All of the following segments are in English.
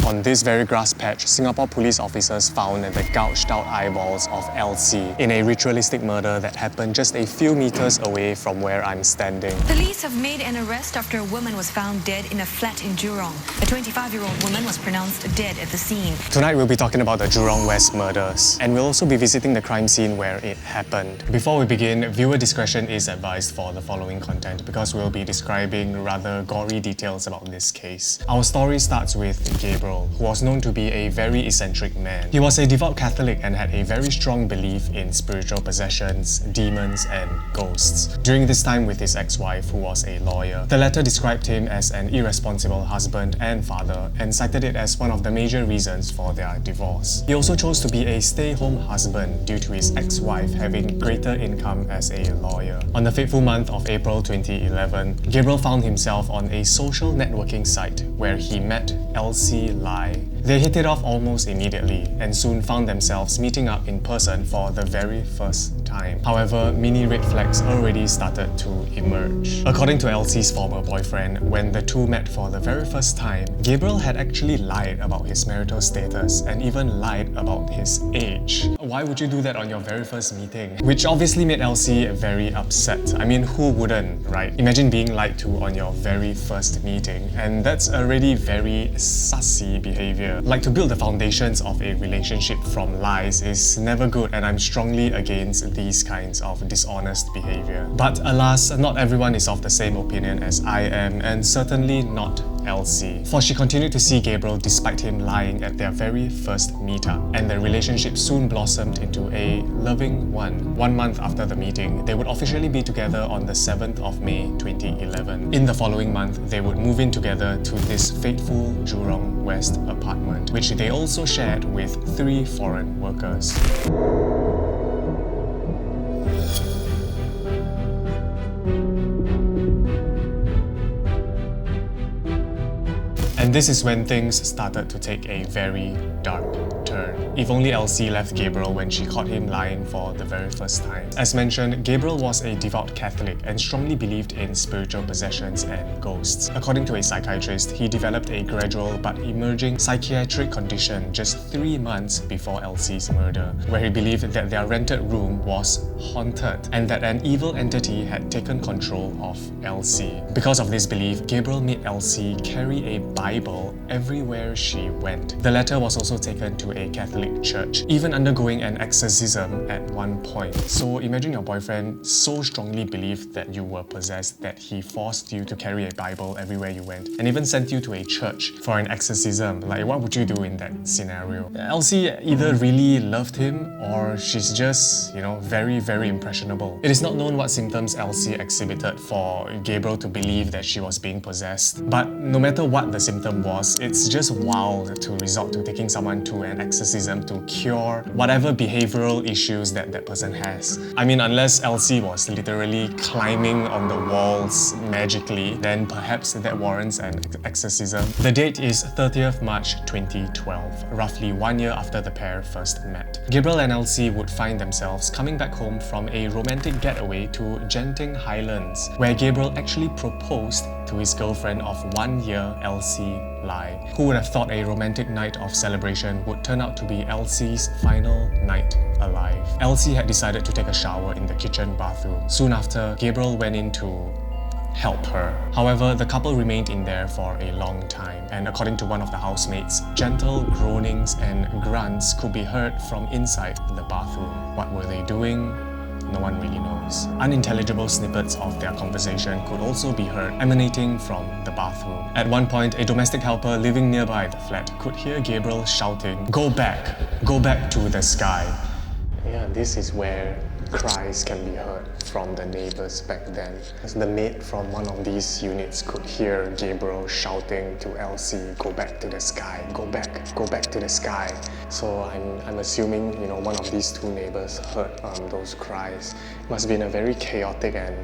On this very grass patch, Singapore police officers found the gouged out eyeballs of Elsie in a ritualistic murder that happened just a few meters away from where I'm standing. Police have made an arrest after a woman was found dead in a flat in Jurong. A 25-year-old woman was pronounced dead at the scene. Tonight we'll be talking about the Jurong West murders, and we'll also be visiting the crime scene where it happened. Before we begin, viewer discretion is advised for the following content because we'll be describing rather gory details about this case. Our story starts with Gabriel, who was known to be a very eccentric man. He was a devout Catholic and had a very strong belief in spiritual possessions, demons, and ghosts. During this time with his ex-wife, who was a lawyer, the latter described him as an irresponsible husband and father and cited it as one of the major reasons for their divorce. He also chose to be a stay-home husband due to his ex-wife having greater income as a lawyer. On the fateful month of April 2011, Gabriel found himself on a social networking site where he met Elsie Lai. They hit it off almost immediately and soon found themselves meeting up in person for the very first time. However, many red flags already started to emerge. According to Elsie's former boyfriend, when the two met for the very first time, Gabriel had actually lied about his marital status and even lied about his age. Why would you do that on your very first meeting? Which obviously made Elsie very upset. I mean, who wouldn't, right? Imagine being lied to on your very first meeting, and that's already very sussy behavior. Like, to build the foundations of a relationship from lies is never good, and I'm strongly against these kinds of dishonest behavior. But alas, not everyone is of the same opinion as I am, and certainly not Elsie. For she continued to see Gabriel despite him lying at their very first meetup, and the relationship soon blossomed into a loving one. 1 month after the meeting, they would officially be together on the 7th of May 2011. In the following month, they would move in together to this fateful Jurong West apartment, which they also shared with 3 foreign workers. And this is when things started to take a very dark turn. If only Elsie left Gabriel when she caught him lying for the very first time. As mentioned, Gabriel was a devout Catholic and strongly believed in spiritual possessions and ghosts. According to a psychiatrist, he developed a gradual but emerging psychiatric condition just 3 months before Elsie's murder, where he believed that their rented room was haunted and that an evil entity had taken control of Elsie. Because of this belief, Gabriel made Elsie carry a Bible everywhere she went. The letter was also taken to a Catholic church, even undergoing an exorcism at one point. So imagine your boyfriend so strongly believed that you were possessed that he forced you to carry a Bible everywhere you went and even sent you to a church for an exorcism. Like, what would you do in that scenario? Elsie either really loved him or she's just, very, very impressionable. It is not known what symptoms Elsie exhibited for Gabriel to believe that she was being possessed, but no matter what the symptom was, it's just wild to resort to taking someone to an exorcism to cure whatever behavioral issues that person has. I mean, unless Elsie was literally climbing on the walls magically, then perhaps that warrants an exorcism. The date is 30th March 2012, roughly 1 year after the pair first met. Gabriel and Elsie would find themselves coming back home from a romantic getaway to Genting Highlands, where Gabriel actually proposed to his girlfriend of 1 year, Elsie Lai. Who would have thought a romantic night of celebration would turn out to be Elsie's final night alive? Elsie had decided to take a shower in the kitchen bathroom. Soon after, Gabriel went in to help her. However, the couple remained in there for a long time, and according to one of the housemates, gentle groanings and grunts could be heard from inside the bathroom. What were they doing? No one really knows. Unintelligible snippets of their conversation could also be heard emanating from the bathroom. At one point, a domestic helper living nearby the flat could hear Gabriel shouting, go back to the sky." Yeah, this is where cries can be heard from the neighbors back then. As the maid from one of these units could hear Gabriel shouting to Elsie, go back to the sky, go back to the sky. So I'm assuming, one of these two neighbors heard those cries. It must have been a very chaotic and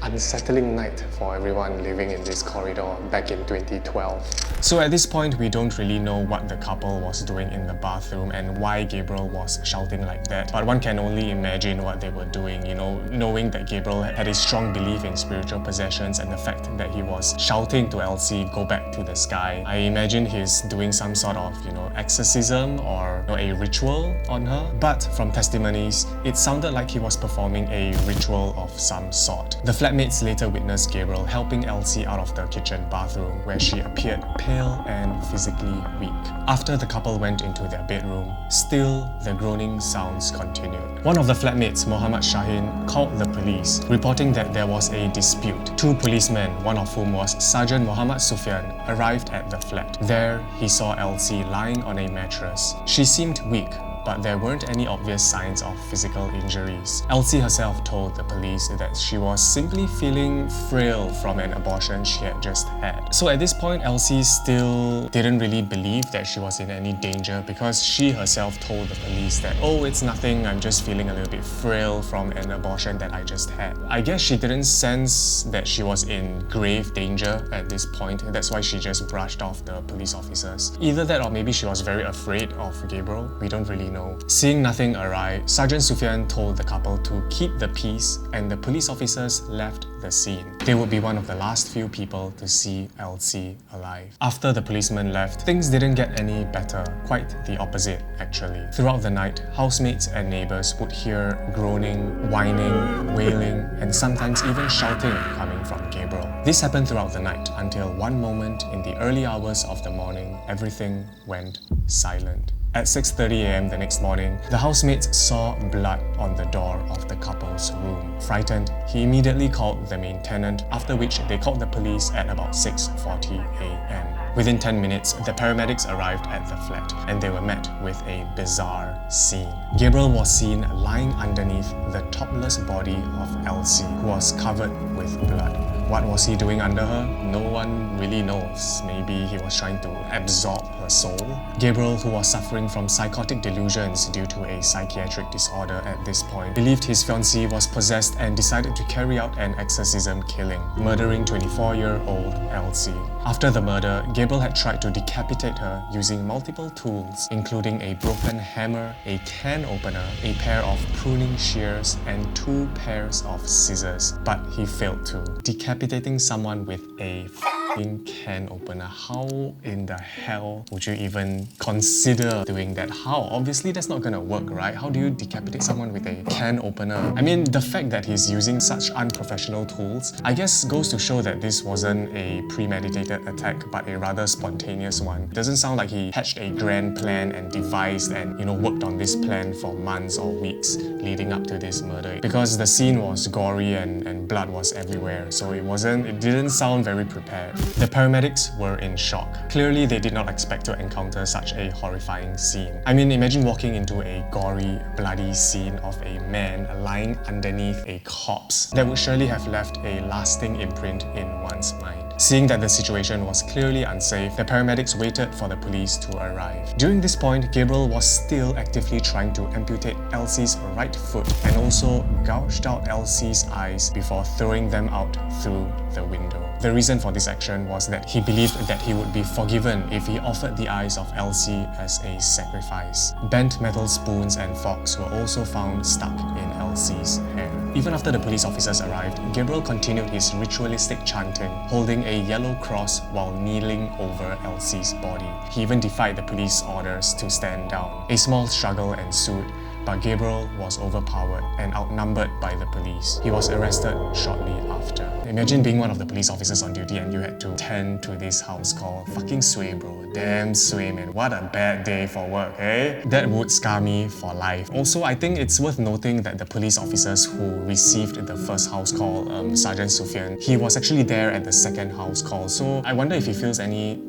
unsettling night for everyone living in this corridor back in 2012. So at this point, we don't really know what the couple was doing in the bathroom and why Gabriel was shouting like that. But one can only imagine what they were doing, you know, knowing that Gabriel had a strong belief in spiritual possessions and the fact that he was shouting to Elsie, "Go back to the sky." I imagine he's doing some sort of, you know, exorcism or a ritual on her. But from testimonies, it sounded like he was performing a ritual of some sort. The flatmates later witnessed Gabriel helping Elsie out of the kitchen bathroom, where she appeared pale and physically weak. After the couple went into their bedroom, still the groaning sounds continued. One of the flatmates, Mohammed Shaheen, called the police, reporting that there was a dispute. Two policemen, one of whom was Sergeant Muhammad Sufyan, arrived at the flat. There, he saw Elsie lying on a mattress. She seemed weak, but there weren't any obvious signs of physical injuries. Elsie herself told the police that she was simply feeling frail from an abortion she had just had. So at this point, Elsie still didn't really believe that she was in any danger because she herself told the police that, "Oh, it's nothing, I'm just feeling a little bit frail from an abortion that I just had." I guess she didn't sense that she was in grave danger at this point. That's why she just brushed off the police officers. Either that or maybe she was very afraid of Gabriel. We don't really know. Seeing nothing awry, Sergeant Sufyan told the couple to keep the peace and the police officers left the scene. They would be one of the last few people to see Elsie alive. After the policemen left, things didn't get any better, quite the opposite actually. Throughout the night, housemates and neighbours would hear groaning, whining, wailing, and sometimes even shouting coming from Gabriel. This happened throughout the night until one moment in the early hours of the morning, everything went silent. At 6:30 AM the next morning, the housemates saw blood on the door of the couple's room. Frightened, he immediately called the main tenant, after which they called the police at about 6:40 AM. Within 10 minutes, the paramedics arrived at the flat and they were met with a bizarre scene. Gabriel was seen lying underneath the topless body of Elsie, who was covered with blood. What was he doing under her? No one really knows. Maybe he was trying to absorb her soul. Gabriel, who was suffering from psychotic delusions due to a psychiatric disorder at this point, believed his fiancée was possessed and decided to carry out an exorcism killing, murdering 24-year-old Elsie. After the murder, Gabriel had tried to decapitate her using multiple tools, including a broken hammer, a can opener, a pair of pruning shears, and 2 pairs of scissors, but he failed to. Decapitating someone with a can opener. How in the hell would you even consider doing that? How? Obviously that's not gonna work, right? How do you decapitate someone with a can opener? I mean, the fact that he's using such unprofessional tools, I guess goes to show that this wasn't a premeditated attack, but a rather spontaneous one. It doesn't sound like he hatched a grand plan and devised and, you know, worked on this plan for months or weeks leading up to this murder. Because the scene was gory and blood was everywhere, so it didn't sound very prepared. The paramedics were in shock. Clearly, they did not expect to encounter such a horrifying scene. I mean, imagine walking into a gory, bloody scene of a man lying underneath a corpse. That would surely have left a lasting imprint in one's mind. Seeing that the situation was clearly unsafe, the paramedics waited for the police to arrive. During this point, Gabriel was still actively trying to amputate Elsie's right foot and also gouged out Elsie's eyes before throwing them out through the window. The reason for this action was that he believed that he would be forgiven if he offered the eyes of Elsie as a sacrifice. Bent metal spoons and forks were also found stuck in Elsie's hair. Even after the police officers arrived, Gabriel continued his ritualistic chanting, holding a yellow cross while kneeling over Elsie's body. He even defied the police orders to stand down. A small struggle ensued, but Gabriel was overpowered and outnumbered by the police. He was arrested shortly after. Imagine being one of the police officers on duty and you had to tend to this house call. Fucking sway, bro. Damn sway, man. What a bad day for work, eh? That would scar me for life. Also, I think it's worth noting that the police officers who received the first house call, Sergeant Sufyan, he was actually there at the second house call. So I wonder if he feels any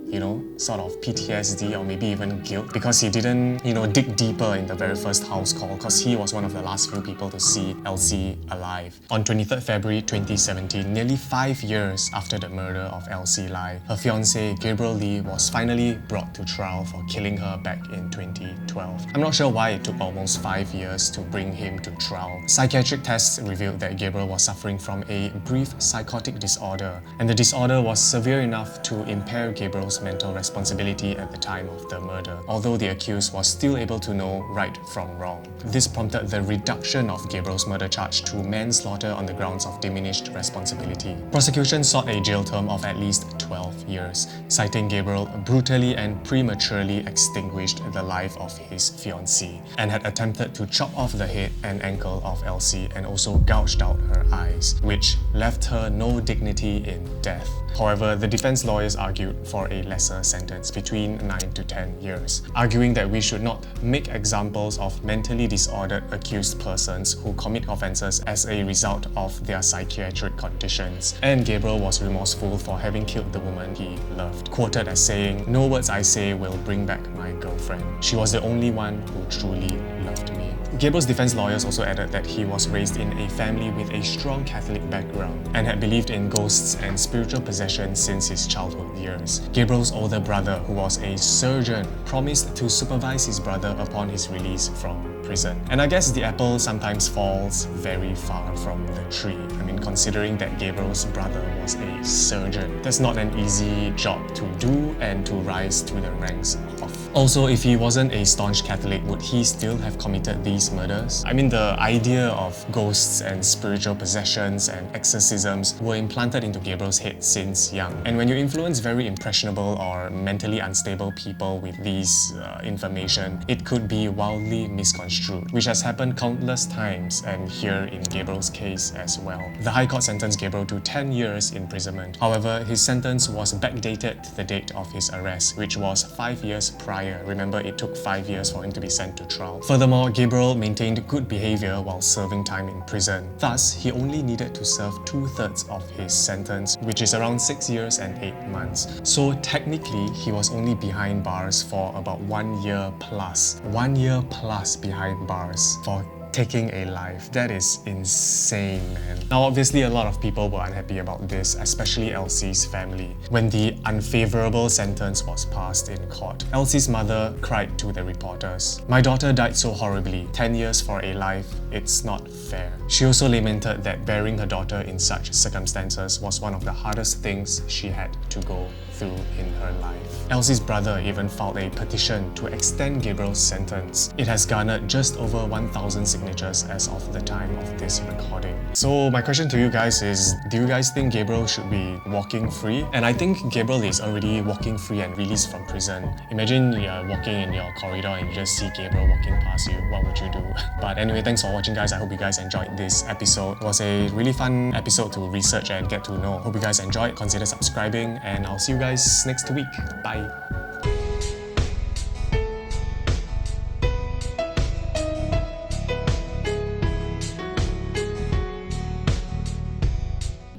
sort of PTSD or maybe even guilt because he didn't, dig deeper in the very first house call because he was one of the last few people to see Elsie alive. On 23rd February 2017, nearly 5 years after the murder of Elsie Lai, her fiancé Gabriel Lee was finally brought to trial for killing her back in 2012. I'm not sure why it took almost 5 years to bring him to trial. Psychiatric tests revealed that Gabriel was suffering from a brief psychotic disorder, and the disorder was severe enough to impair Gabriel's mental responsibility at the time of the murder, although the accused was still able to know right from wrong. This prompted the reduction of Gabriel's murder charge to manslaughter on the grounds of diminished responsibility. Prosecution sought a jail term of at least 12 years, citing Gabriel brutally and prematurely extinguished the life of his fiancée and had attempted to chop off the head and ankle of Elsie and also gouged out her eyes, which left her no dignity in death. However, the defense lawyers argued for a lesser sentence between 9 to 10 years, arguing that we should not make examples of mentally disordered accused persons who commit offences as a result of their psychiatric conditions. And Gabriel was remorseful for having killed the woman he loved, quoted as saying, "No words I say will bring back my girlfriend. She was the only one who truly loved me." Gabriel's defense lawyers also added that he was raised in a family with a strong Catholic background and had believed in ghosts and spiritual possession since his childhood years. Gabriel's older brother, who was a surgeon, promised to supervise his brother upon his release from prison. And I guess the apple sometimes falls very far from the tree. I mean, considering that Gabriel's brother was a surgeon, that's not an easy job to do and to rise to the ranks of. Also, if he wasn't a staunch Catholic, would he still have committed these murders? I mean, the idea of ghosts and spiritual possessions and exorcisms were implanted into Gabriel's head since young. And when you influence very impressionable or mentally unstable people with these information, it could be wildly misconstrued, which has happened countless times, and here in Gabriel's case as well. The High Court sentenced Gabriel to 10 years imprisonment. However, his sentence was backdated to the date of his arrest, which was 5 years prior. Remember, it took 5 years for him to be sent to trial. Furthermore, Gabriel maintained good behaviour while serving time in prison. Thus, he only needed to serve 2/3 of his sentence, which is around 6 years and 8 months. So technically, he was only behind bars for about 1 year plus. 1 year plus behind bars for taking a life. That is insane, man. Now, obviously, a lot of people were unhappy about this, especially Elsie's family, when the unfavourable sentence was passed in court. Elsie's mother cried to the reporters, "My daughter died so horribly. 10 years for a life. It's not fair." She also lamented that bearing her daughter in such circumstances was one of the hardest things she had to go through in her life. Elsie's brother even filed a petition to extend Gabriel's sentence. It has garnered just over 1,000 signatures as of the time of this recording. So my question to you guys is, do you guys think Gabriel should be walking free? And I think Gabriel is already walking free and released from prison. Imagine you're walking in your corridor and you just see Gabriel walking past you. What would you do? But anyway, thanks for watching, guys. I hope you guys enjoyed this episode. It was a really fun episode to research and get to know. Hope you guys enjoyed. Consider subscribing, and I'll see you guys next week. Bye.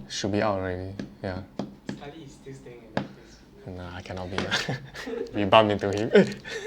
Should be out already. Yeah. Scully is still staying in that place. No, I cannot be. We bump into him.